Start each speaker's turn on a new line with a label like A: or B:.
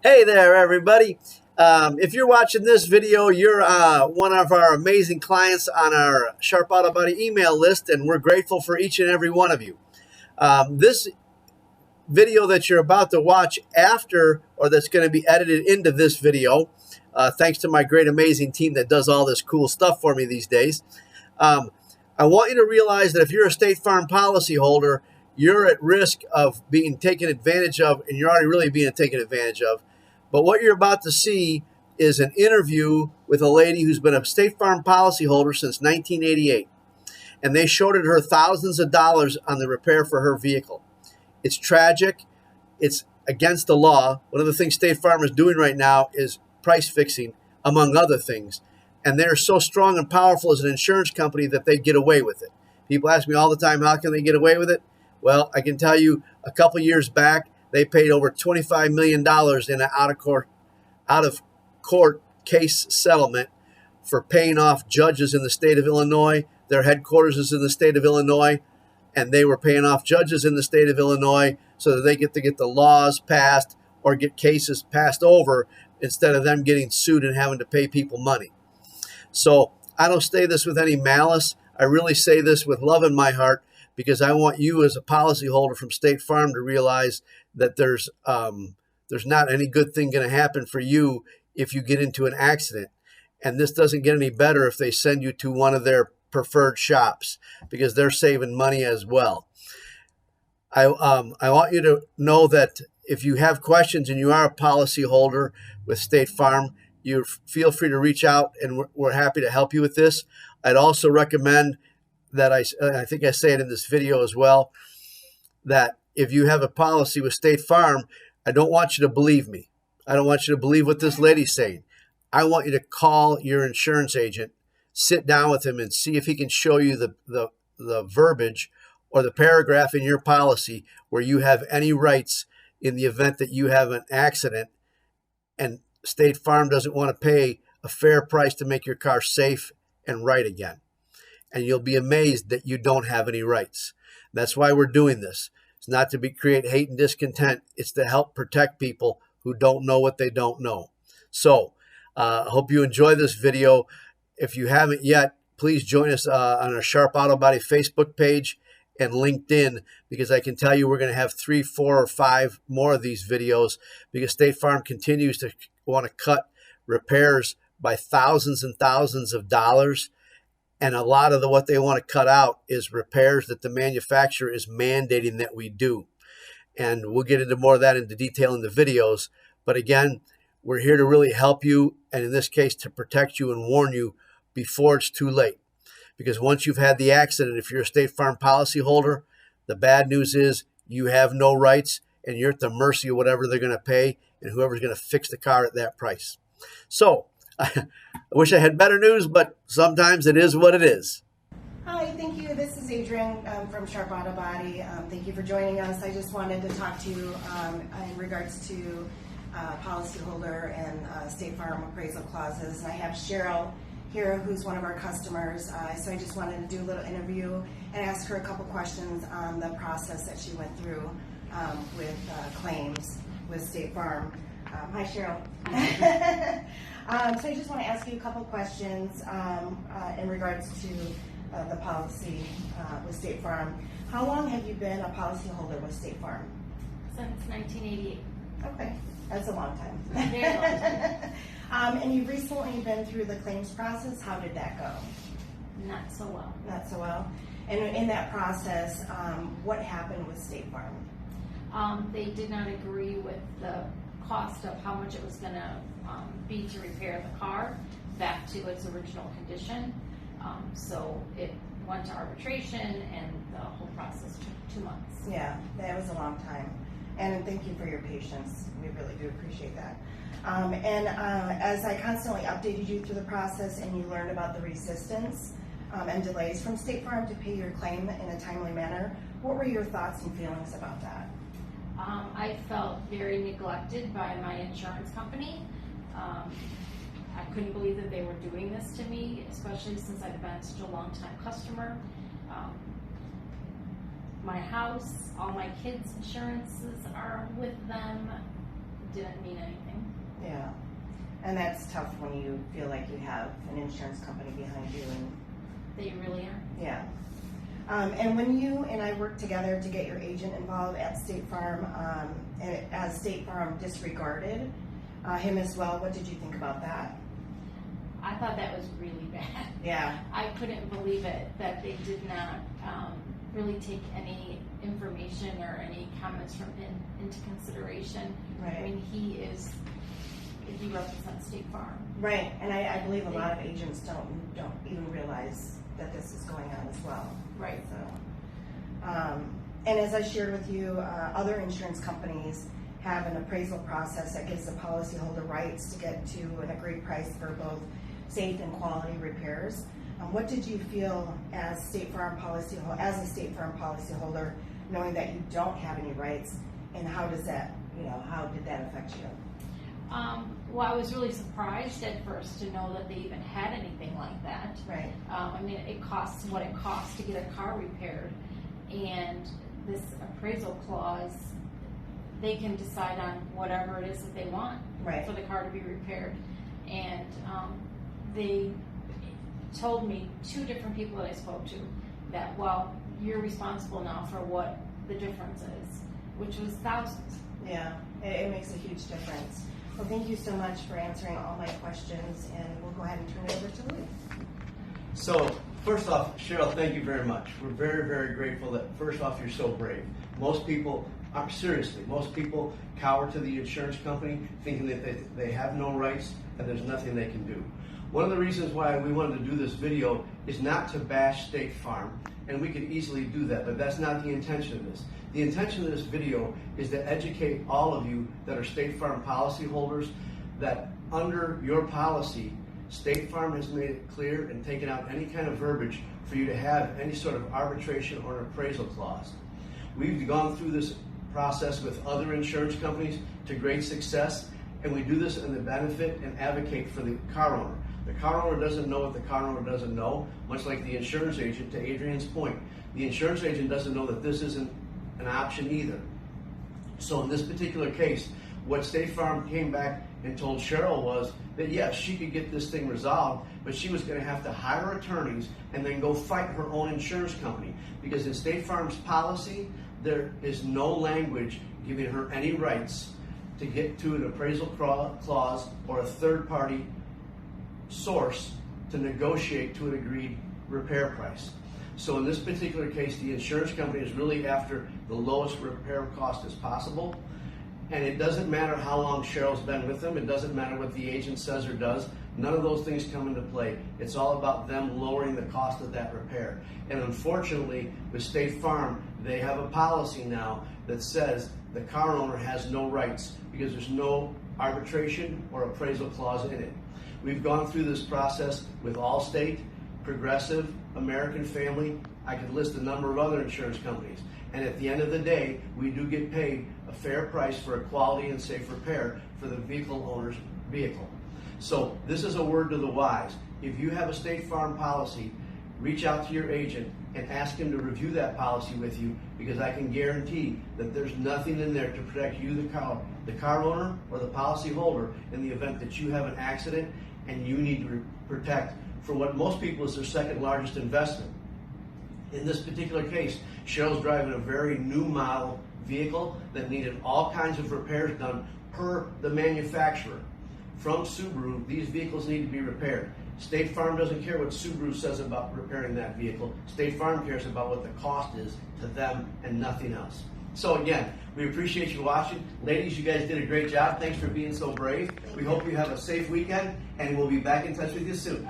A: Hey there, everybody. If you're watching this video, you're one of our amazing clients on our Sharp Auto Body email list, and we're grateful for each and every one of you. This video that you're about to watch after, or that's going to be edited into this video, thanks to my great, amazing team that does all this cool stuff for me these days. I want you to realize that if you're a State Farm policyholder, you're at risk of being taken advantage of, and you're already really being taken advantage of. But what you're about to see is an interview with a lady who's been a State Farm policyholder since 1988. And they shorted her thousands of dollars on the repair for her vehicle. It's tragic. It's against the law. One of the things State Farm is doing right now is price fixing, among other things. And they're so strong and powerful as an insurance company that they get away with it. People ask me all the time, how can they get away with it? Well, I can tell you a couple years back, they paid over $25 million in an out-of-court case settlement for paying off judges in the state of Illinois. Their headquarters is in the state of Illinois, and they were paying off judges in the state of Illinois so that they get to get the laws passed or get cases passed over instead of them getting sued and having to pay people money. So I don't say this with any malice. I really say this with love in my heart, because I want you as a policyholder from State Farm to realize that there's not any good thing going to happen for you if you get into an accident. And this doesn't get any better if they send you to one of their preferred shops, because they're saving money as well. I want you to know that if you have questions and you are a policyholder with State Farm, you feel free to reach out, and we're happy to help you with this. I'd also recommend that I think I say it in this video as well, that if you have a policy with State Farm, I don't want you to believe me. I don't want you to believe what this lady's saying. I want you to call your insurance agent, sit down with him, and see if he can show you the verbiage or the paragraph in your policy where you have any rights in the event that you have an accident and State Farm doesn't want to pay a fair price to make your car safe and right again. And you'll be amazed that you don't have any rights. That's why we're doing this. It's not to create hate and discontent. It's to help protect people who don't know what they don't know. So I hope you enjoy this video. If you haven't yet, please join us on our Sharp Auto Body Facebook page and LinkedIn, because I can tell you we're going to have 3, 4, or 5 more of these videos, because State Farm continues to want to cut repairs by thousands and thousands of dollars. And a lot of what they want to cut out is repairs that the manufacturer is mandating that we do. And we'll get into more of that into detail in the videos. But again, we're here to really help you, and in this case, to protect you and warn you before it's too late. Because once you've had the accident, if you're a State Farm policyholder, the bad news is you have no rights, and you're at the mercy of whatever they're going to pay and whoever's going to fix the car at that price. So I wish I had better news, but sometimes it is what it is.
B: Hi, thank you. This is Adrienne from Sharp Auto Body. Thank you for joining us. I just wanted to talk to you in regards to policyholder and State Farm appraisal clauses. And I have Cheryl here, who's one of our customers. So I just wanted to do a little interview and ask her a couple questions on the process that she went through with claims with State Farm. Hi, Cheryl. So I just want to ask you a couple questions in regards to the policy with State Farm. How long have you been a policyholder with State Farm?
C: Since 1988.
B: Okay, that's a long time.
C: Very long time.
B: And you've recently been through the claims process. How did that go?
C: Not so well.
B: Not so well. And in that process, what happened with State Farm?
C: They did not agree with the cost of how much it was going to be to repair the car back to its original condition. So it went to arbitration, and the whole process took 2 months.
B: Yeah, that was a long time. And thank you for your patience. We really do appreciate that. As I constantly updated you through the process and you learned about the resistance and delays from State Farm to pay your claim in a timely manner, what were your thoughts and feelings about that?
C: I felt very neglected by my insurance company. I couldn't believe that they were doing this to me, especially since I've been such a long-time customer. My house, all my kids' insurances are with them. Didn't mean anything.
B: And that's tough when you feel like you have an insurance company behind you. And
C: They really are.
B: yeah. And when you and I worked together to get your agent involved at State Farm, as State Farm disregarded him as well, what did you think about that?
C: I thought that was really bad.
B: Yeah.
C: I couldn't believe it that they did not really take any information or any comments from him into consideration.
B: Right.
C: I mean, he represents State Farm.
B: Right, and I believe a lot of agents don't even realize that this is going on as well.
C: Right.
B: So, and as I shared with you, other insurance companies have an appraisal process that gives the policyholder rights to get to an agreed price for both safe and quality repairs. What did you feel as a State Farm policyholder, knowing that you don't have any rights, and how did that affect you?
C: Well, I was really surprised at first to know that they even had anything like that.
B: Right.
C: I mean, it costs what it costs to get a car repaired, and this appraisal clause, they can decide on whatever it is that they want
B: Right.
C: for the car to be repaired. And they told me, 2 different people that I spoke to, that, well, you're responsible now for what the difference is, which was thousands.
B: Yeah, it makes a huge difference. Well, thank you so much for answering all my questions, and we'll go ahead and turn it over to Louis.
A: So, first off, Cheryl, thank you very much. We're very, very grateful that, first off, you're so brave. Most people cower to the insurance company thinking that they have no rights and there's nothing they can do. One of the reasons why we wanted to do this video is not to bash State Farm, and we could easily do that, but that's not the intention of this. The intention of this video is to educate all of you that are State Farm policyholders that under your policy, State Farm has made it clear and taken out any kind of verbiage for you to have any sort of arbitration or an appraisal clause. We've gone through this process with other insurance companies to great success, and we do this in the benefit and advocate for the car owner. The car owner doesn't know what the car owner doesn't know, much like the insurance agent, to Adrian's point. The insurance agent doesn't know that this isn't an option either. So in this particular case, what State Farm came back and told Cheryl was that yes, she could get this thing resolved, but she was going to have to hire attorneys and then go fight her own insurance company, because in State Farm's policy, there is no language giving her any rights to get to an appraisal clause or a third-party source to negotiate to an agreed repair price. So in this particular case, the insurance company is really after the lowest repair cost as possible. And it doesn't matter how long Cheryl's been with them. It doesn't matter what the agent says or does. None of those things come into play. It's all about them lowering the cost of that repair. And unfortunately, with State Farm, they have a policy now that says the car owner has no rights because there's no arbitration or appraisal clause in it. We've gone through this process with Allstate, Progressive, American Family. I could list a number of other insurance companies. And at the end of the day, we do get paid a fair price for a quality and safe repair for the vehicle owner's vehicle. So this is a word to the wise. If you have a State Farm policy, reach out to your agent and ask him to review that policy with you, because I can guarantee that there's nothing in there to protect you, the car owner, or the policy holder in the event that you have an accident and you need to protect for what most people is their second largest investment. In this particular case, Cheryl's driving a very new model vehicle that needed all kinds of repairs done per the manufacturer. From Subaru, these vehicles need to be repaired. State Farm doesn't care what Subaru says about repairing that vehicle. State Farm cares about what the cost is to them and nothing else. So again, we appreciate you watching. Ladies, you guys did a great job. Thanks for being so brave. We hope you have a safe weekend, and we'll be back in touch with you soon.